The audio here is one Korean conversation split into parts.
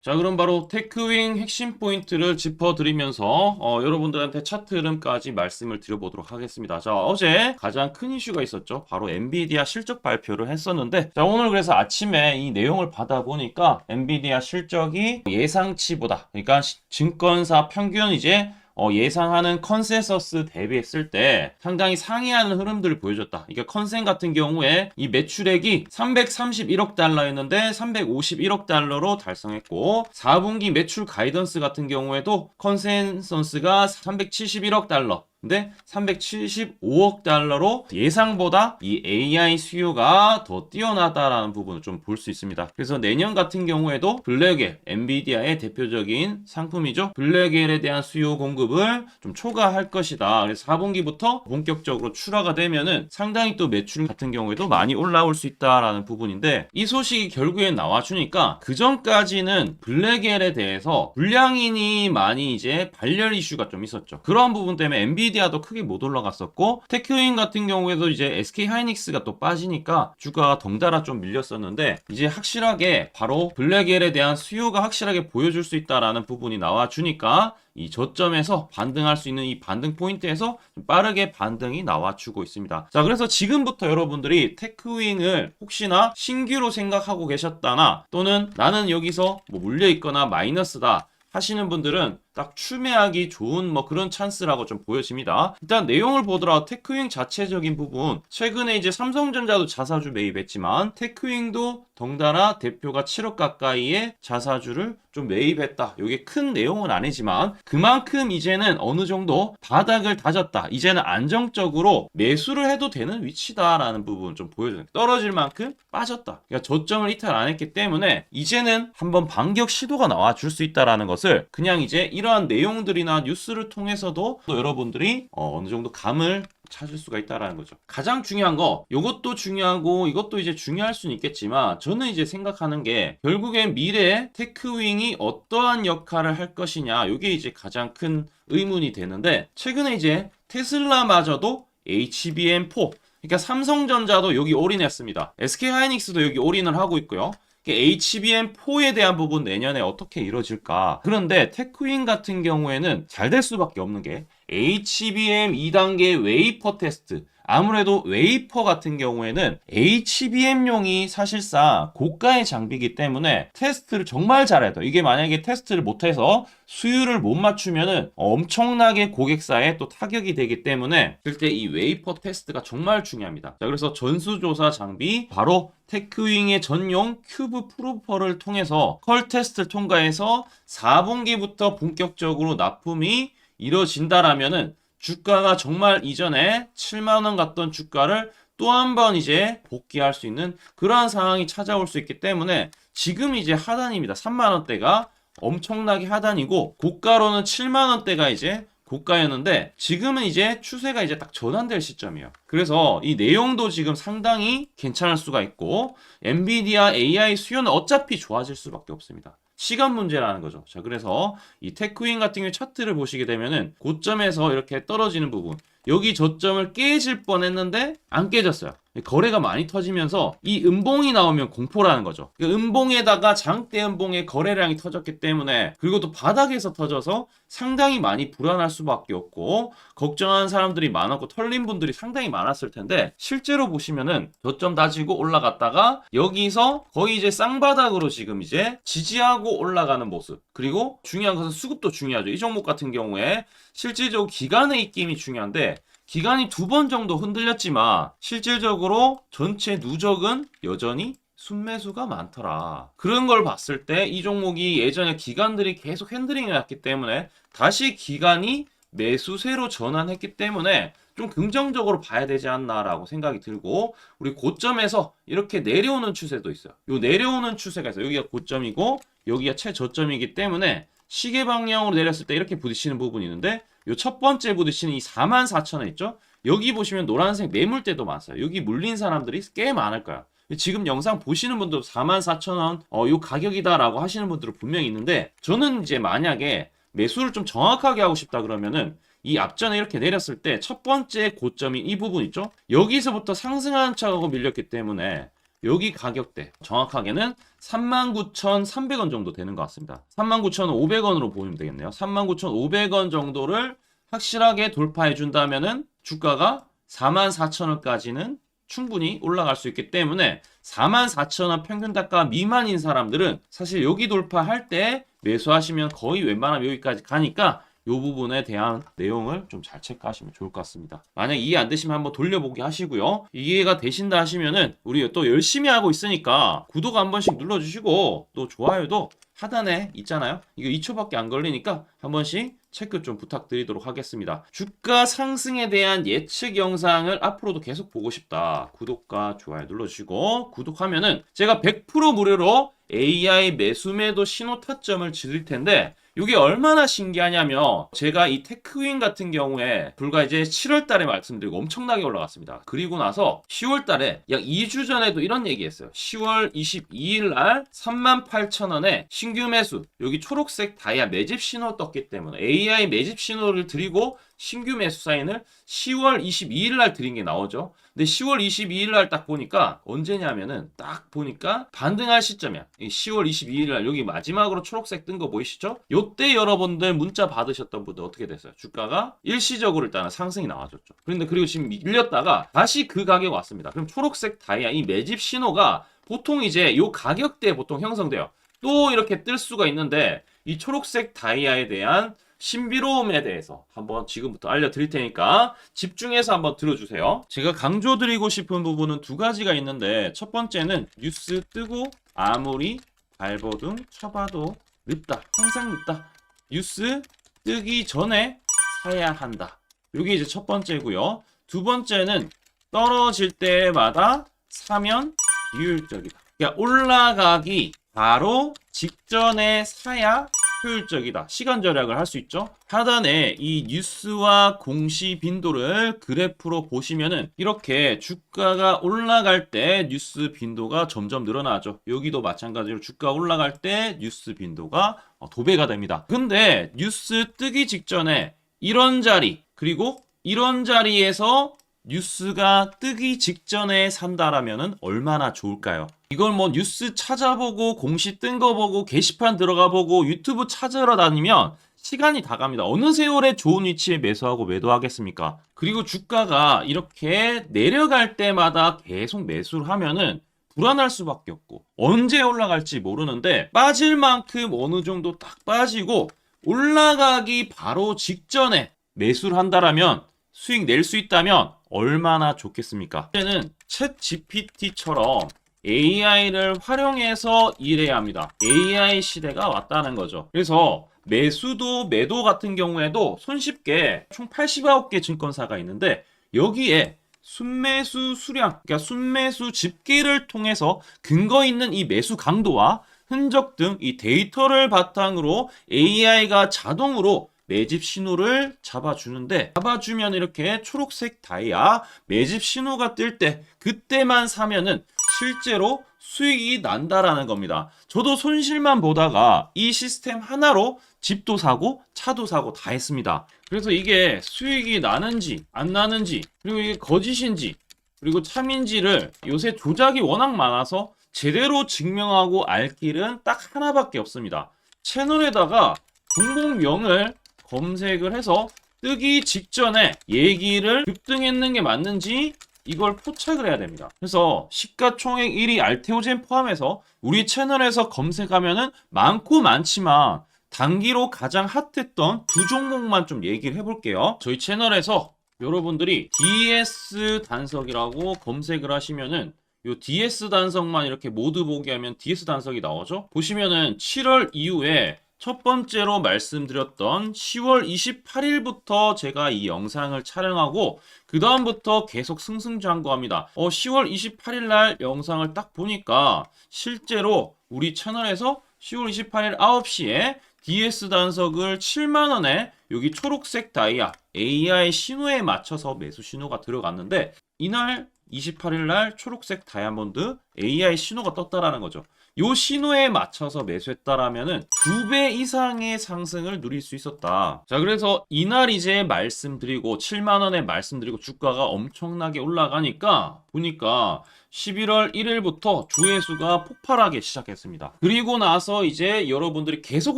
자, 그럼 바로 테크윙 핵심 포인트를 짚어드리면서 여러분들한테 차트 흐름까지 말씀을 드려보도록 하겠습니다. 자, 어제 가장 큰 이슈가 있었죠. 바로 엔비디아 실적 발표를 했었는데, 자, 오늘 그래서 아침에 이 내용을 받아보니까 엔비디아 실적이 예상치보다, 그러니까 증권사 평균 이제 예상하는 컨센서스 대비했을 때 상당히 상회하는 흐름들을 보여줬다. 그러니까 컨센 같은 경우에 이 매출액이 331억 달러였는데 351억 달러로 달성했고, 4분기 매출 가이던스 같은 경우에도 컨센서스가 371억 달러, 근데 375억 달러로 예상보다 이 AI 수요가 더 뛰어나다라는 부분을 좀 볼 수 있습니다. 그래서 내년 같은 경우에도 블랙엘, 엔비디아의 대표적인 상품이죠. 블랙엘에 대한 수요 공급을 좀 초과할 것이다. 그래서 4분기부터 본격적으로 출하가 되면은 상당히 또 매출 같은 경우에도 많이 올라올 수 있다라는 부분인데, 이 소식이 결국엔 나와주니까 그 전까지는 블랙엘에 대해서 불량인이 많이 이제 발열 이슈가 좀 있었죠. 그런 부분 때문에 엔비디아도 크게 못 올라갔었고, 테크윈 같은 경우에도 이제 SK 하이닉스가 또 빠지니까 주가가 덩달아 좀 밀렸었는데, 이제 확실하게 바로 블랙엘에 대한 수요가 확실하게 보여줄 수 있다라는 부분이 나와주니까 이 저점에서 반등할 수 있는 이 반등 포인트에서 좀 빠르게 반등이 나와주고 있습니다. 자, 그래서 지금부터 여러분들이 테크윙을 혹시나 신규로 생각하고 계셨다나, 또는 나는 여기서 뭐 물려있거나 마이너스다 하시는 분들은 딱 추매하기 좋은 뭐 그런 찬스라고 좀 보여집니다. 일단 내용을 보더라도 테크윙 자체적인 부분, 최근에 이제 삼성전자도 자사주 매입했지만 테크윙도 덩달아 대표가 7억 가까이의 자사주를 좀 매입했다. 이게 큰 내용은 아니지만 그만큼 이제는 어느 정도 바닥을 다졌다. 이제는 안정적으로 매수를 해도 되는 위치다라는 부분 좀 보여줘요. 떨어질 만큼 빠졌다. 그러니까 저점을 이탈 안 했기 때문에 이제는 한번 반격 시도가 나와 줄 수 있다라는 것을 그냥 이제 이러한 내용들이나 뉴스를 통해서도 또 여러분들이 어느 정도 감을 찾을 수가 있다라는 거죠. 가장 중요한 거, 이것도 중요하고 이것도 이제 중요할 수는 있겠지만, 저는 이제 생각하는 게 결국엔 미래에 테크윙이 어떠한 역할을 할 것이냐, 이게 이제 가장 큰 의문이 되는데, 최근에 이제 테슬라마저도 HBM4, 그러니까 삼성전자도 여기 올인했습니다. SK 하이닉스도 여기 올인을 하고 있고요. HBM4에 대한 부분 내년에 어떻게 이루어질까? 그런데 테크윈 같은 경우에는 잘 될 수밖에 없는 게 HBM 2단계 웨이퍼 테스트. 아무래도 웨이퍼 같은 경우에는 HBM용이 사실상 고가의 장비이기 때문에 테스트를 정말 잘해야 돼요. 이게 만약에 테스트를 못해서 수율을 못 맞추면은 엄청나게 고객사에 또 타격이 되기 때문에 그때 이 웨이퍼 테스트가 정말 중요합니다. 자, 그래서 전수조사 장비 바로 테크윙의 전용 큐브 프로퍼를 통해서 컬 테스트를 통과해서 4분기부터 본격적으로 납품이 이뤄진다라면은 주가가 정말 이전에 7만원 갔던 주가를 또 한 번 이제 복귀할 수 있는 그러한 상황이 찾아올 수 있기 때문에 지금 이제 하단입니다. 3만원대가 엄청나게 하단이고, 고가로는 7만원대가 이제 고가였는데 지금은 이제 추세가 이제 딱 전환될 시점이에요. 그래서 이 내용도 지금 상당히 괜찮을 수가 있고, 엔비디아 AI 수요는 어차피 좋아질 수밖에 없습니다. 시간 문제라는 거죠. 자, 그래서 이 테크윈 같은 경우 차트를 보시게 되면은 고점에서 이렇게 떨어지는 부분, 여기 저점을 깨질 뻔했는데 안 깨졌어요. 거래가 많이 터지면서 이 음봉이 나오면 공포라는 거죠. 음봉에다가 장대 음봉에 거래량이 터졌기 때문에, 그리고 또 바닥에서 터져서 상당히 많이 불안할 수밖에 없고 걱정하는 사람들이 많았고 털린 분들이 상당히 많았을 텐데, 실제로 보시면은 저점 다지고 올라갔다가 여기서 거의 이제 쌍바닥으로 지금 이제 지지하고 올라가는 모습. 그리고 중요한 것은 수급도 중요하죠. 이 종목 같은 경우에 실질적으로 기간의 입김이 중요한데, 기간이 2번 정도 흔들렸지만 실질적으로 전체 누적은 여전히 순매수가 많더라. 그런 걸 봤을 때 이 종목이 예전에 기관들이 계속 핸들링이 났기 때문에 다시 기관이 매수세로 전환했기 때문에 좀 긍정적으로 봐야 되지 않나라고 생각이 들고, 우리 고점에서 이렇게 내려오는 추세도 있어요. 요 내려오는 추세가 있어요. 여기가 고점이고 여기가 최저점이기 때문에 시계 방향으로 내렸을 때 이렇게 부딪히는 부분이 있는데, 요 첫 번째 부딪히는 이 44,000원 있죠? 여기 보시면 노란색 매물대도 많아요. 여기 물린 사람들이 꽤 많을 거야. 지금 영상 보시는 분도 44,000원 요 가격이다라고 하시는 분들은 분명히 있는데, 저는 이제 만약에 매수를 좀 정확하게 하고 싶다 그러면은 이 앞전에 이렇게 내렸을 때 첫 번째 고점인 이 부분 있죠? 여기서부터 상승하는 척하고 밀렸기 때문에 여기 가격대 정확하게는 39,300원 정도 되는 것 같습니다. 39,500원으로 보시면 되겠네요. 39,500원 정도를 확실하게 돌파해 준다면은 주가가 44,000원까지는 충분히 올라갈 수 있기 때문에 44,000원 평균 단가 미만인 사람들은 사실 여기 돌파할 때 매수하시면 거의 웬만하면 여기까지 가니까 이 부분에 대한 내용을 좀 잘 체크하시면 좋을 것 같습니다. 만약 이해 안 되시면 한번 돌려보기 하시고요. 이해가 되신다 하시면은 우리 또 열심히 하고 있으니까 구독 한 번씩 눌러주시고 또 좋아요도 하단에 있잖아요. 이거 2초밖에 안 걸리니까 한 번씩 체크 좀 부탁드리도록 하겠습니다. 주가 상승에 대한 예측 영상을 앞으로도 계속 보고 싶다. 구독과 좋아요 눌러주시고 구독하면은 제가 100% 무료로 AI 매수매도 신호 타점을 드릴 텐데 이게 얼마나 신기하냐면 제가 이 테크윈 같은 경우에 불과 이제 7월 달에 말씀드리고 엄청나게 올라갔습니다. 그리고 나서 10월 달에 약 2주 전에도 이런 얘기했어요. 10월 22일 날 38,000원에 신규 매수 여기 초록색 다이아 매집 신호 떴기 때문에 AI 매집 신호를 드리고 신규 매수 사인을 10월 22일 날 드린 게 나오죠. 근데 10월 22일 날 딱 보니까 언제냐면은 딱 보니까 반등할 시점이야. 10월 22일 날 여기 마지막으로 초록색 뜬 거 보이시죠? 요때 여러분들 문자 받으셨던 분들 어떻게 됐어요? 주가가 일시적으로 일단은 상승이 나와줬죠. 그런데 그리고 지금 밀렸다가 다시 그 가격 왔습니다. 그럼 초록색 다이아 이 매집 신호가 보통 이제 요 가격대에 보통 형성돼요. 또 이렇게 뜰 수가 있는데 이 초록색 다이아에 대한 신비로움에 대해서 한번 지금부터 알려드릴 테니까 집중해서 한번 들어주세요. 제가 강조드리고 싶은 부분은 두 가지가 있는데 첫 번째는 뉴스 뜨고 아무리 발버둥 쳐봐도 늦다. 항상 늦다. 뉴스 뜨기 전에 사야 한다. 이게 이제 첫 번째고요. 두 번째는 떨어질 때마다 사면 비효율적이다. 그러니까 올라가기 바로 직전에 사야 효율적이다. 시간 절약을 할 수 있죠. 하단에 이 뉴스와 공시 빈도를 그래프로 보시면은 이렇게 주가가 올라갈 때 뉴스 빈도가 점점 늘어나죠. 여기도 마찬가지로 주가 올라갈 때 뉴스 빈도가 도배가 됩니다. 근데 뉴스 뜨기 직전에 이런 자리 그리고 이런 자리에서 뉴스가 뜨기 직전에 산다라면은 얼마나 좋을까요? 이걸 뭐 뉴스 찾아보고 공시 뜬 거 보고 게시판 들어가 보고 유튜브 찾으러 다니면 시간이 다 갑니다. 어느 세월에 좋은 위치에 매수하고 매도하겠습니까? 그리고 주가가 이렇게 내려갈 때마다 계속 매수를 하면은 불안할 수밖에 없고 언제 올라갈지 모르는데 빠질 만큼 어느 정도 딱 빠지고 올라가기 바로 직전에 매수를 한다라면 수익 낼 수 있다면 얼마나 좋겠습니까? 이제는 챗 GPT처럼 AI를 활용해서 일해야 합니다. AI 시대가 왔다는 거죠. 그래서 매수도 매도 같은 경우에도 손쉽게 총 89개 증권사가 있는데 여기에 순매수 수량, 그러니까 순매수 집계를 통해서 근거 있는 이 매수 강도와 흔적 등 이 데이터를 바탕으로 AI가 자동으로 매집 신호를 잡아주는데 잡아주면 이렇게 초록색 다이아 매집 신호가 뜰 때 그때만 사면은 실제로 수익이 난다라는 겁니다. 저도 손실만 보다가 이 시스템 하나로 집도 사고 차도 사고 다 했습니다. 그래서 이게 수익이 나는지 안 나는지 그리고 이게 거짓인지 그리고 참인지를 요새 조작이 워낙 많아서 제대로 증명하고 알 길은 딱 하나밖에 없습니다. 채널에다가 종목명을 검색을 해서 뜨기 직전에 얘기를 급등했는 게 맞는지 이걸 포착을 해야 됩니다. 그래서 시가총액 1위 알테오젠 포함해서 우리 채널에서 검색하면은 많고 많지만 단기로 가장 핫했던 두 종목만 좀 얘기를 해볼게요. 저희 채널에서 여러분들이 DS 단석이라고 검색을 하시면은 요 DS 단석만 이렇게 모두 보기 하면 DS 단석이 나오죠. 보시면은 7월 이후에 첫 번째로 말씀드렸던 10월 28일부터 제가 이 영상을 촬영하고 그 다음부터 계속 승승장구합니다. 10월 28일 날 영상을 딱 보니까 실제로 우리 채널에서 10월 28일 9시에 DS 단석을 7만원에 여기 초록색 다이아 AI 신호에 맞춰서 매수 신호가 들어갔는데 이날 28일 날 초록색 다이아몬드 AI 신호가 떴다라는 거죠. 요 신호에 맞춰서 매수했다라면은 2배 이상의 상승을 누릴 수 있었다. 자, 그래서 이날 이제 말씀드리고 7만 원에 말씀드리고 주가가 엄청나게 올라가니까 보니까 11월 1일부터 조회수가 폭발하기 시작했습니다. 그리고 나서 이제 여러분들이 계속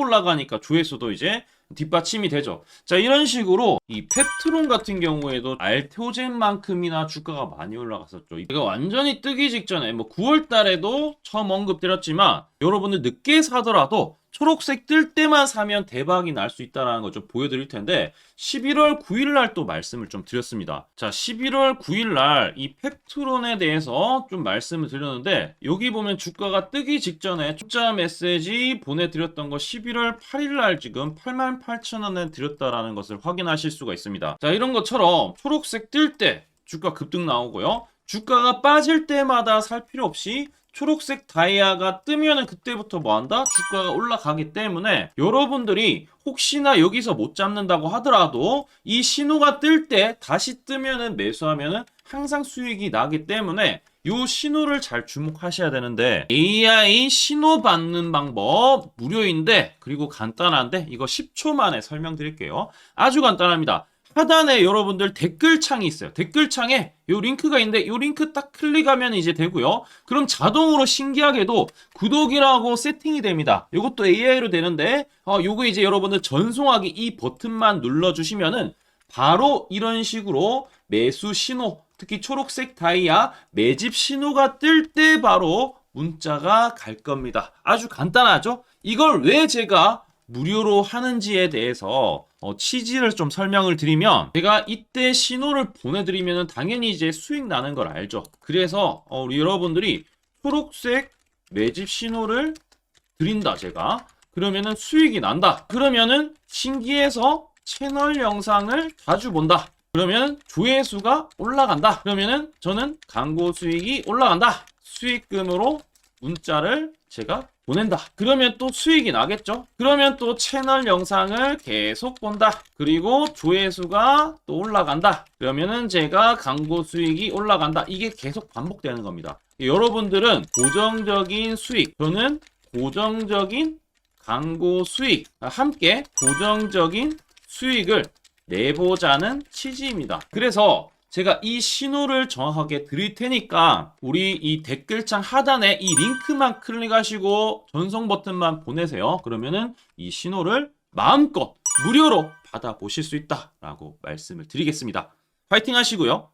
올라가니까 조회수도 이제 뒷받침이 되죠. 자, 이런 식으로 이 펩트론 같은 경우에도 알테오젠만큼이나 주가가 많이 올라갔었죠. 이거 완전히 뜨기 직전에 뭐 9월 달에도 처음 언급드렸지만 여러분들 늦게 사더라도 초록색 뜰 때만 사면 대박이 날 수 있다는 걸 좀 보여드릴 텐데 11월 9일 날 또 말씀을 좀 드렸습니다. 자, 11월 9일 날 이 펩트론에 대해서 좀 말씀을 드렸는데 여기 보면 주가가 뜨기 직전에 투자 메시지 보내드렸던 거 11월 8일 날 지금 88,000원에 드렸다라는 것을 확인하실 수가 있습니다. 자, 이런 것처럼 초록색 뜰 때 주가 급등 나오고요. 주가가 빠질 때마다 살 필요 없이 초록색 다이아가 뜨면은 그때부터 뭐 한다? 주가가 올라가기 때문에 여러분들이 혹시나 여기서 못 잡는다고 하더라도 이 신호가 뜰 때 다시 뜨면은 매수하면은 항상 수익이 나기 때문에 요 신호를 잘 주목하셔야 되는데 AI 신호 받는 방법 무료인데 그리고 간단한데 이거 10초 만에 설명드릴게요. 아주 간단합니다. 하단에 여러분들 댓글창이 있어요. 댓글창에 요 링크가 있는데 요 링크 딱 클릭하면 이제 되고요. 그럼 자동으로 신기하게도 구독이라고 세팅이 됩니다. 요것도 AI로 되는데 요거 이제 여러분들 전송하기 이 버튼만 눌러주시면은 바로 이런 식으로 매수 신호, 특히 초록색 다이아 매집 신호가 뜰 때 바로 문자가 갈 겁니다. 아주 간단하죠? 이걸 왜 제가 무료로 하는지에 대해서 취지를 좀 설명을 드리면 제가 이때 신호를 보내드리면 당연히 이제 수익 나는 걸 알죠. 그래서 우리 여러분들이 초록색 매집 신호를 드린다 제가 그러면은 수익이 난다. 그러면은 신기해서 채널 영상을 자주 본다. 그러면 조회수가 올라간다. 그러면은 저는 광고 수익이 올라간다. 수익금으로 문자를 제가 보낸다. 그러면 또 수익이 나겠죠? 그러면 또 채널 영상을 계속 본다. 그리고 조회수가 또 올라간다. 그러면은 제가 광고 수익이 올라간다. 이게 계속 반복되는 겁니다. 여러분들은 고정적인 수익, 저는 고정적인 광고 수익, 함께 고정적인 수익을 내보자는 취지입니다. 그래서 제가 이 신호를 정확하게 드릴 테니까 우리 이 댓글창 하단에 이 링크만 클릭하시고 전송 버튼만 보내세요. 그러면은 이 신호를 마음껏 무료로 받아보실 수 있다라고 말씀을 드리겠습니다. 파이팅 하시고요.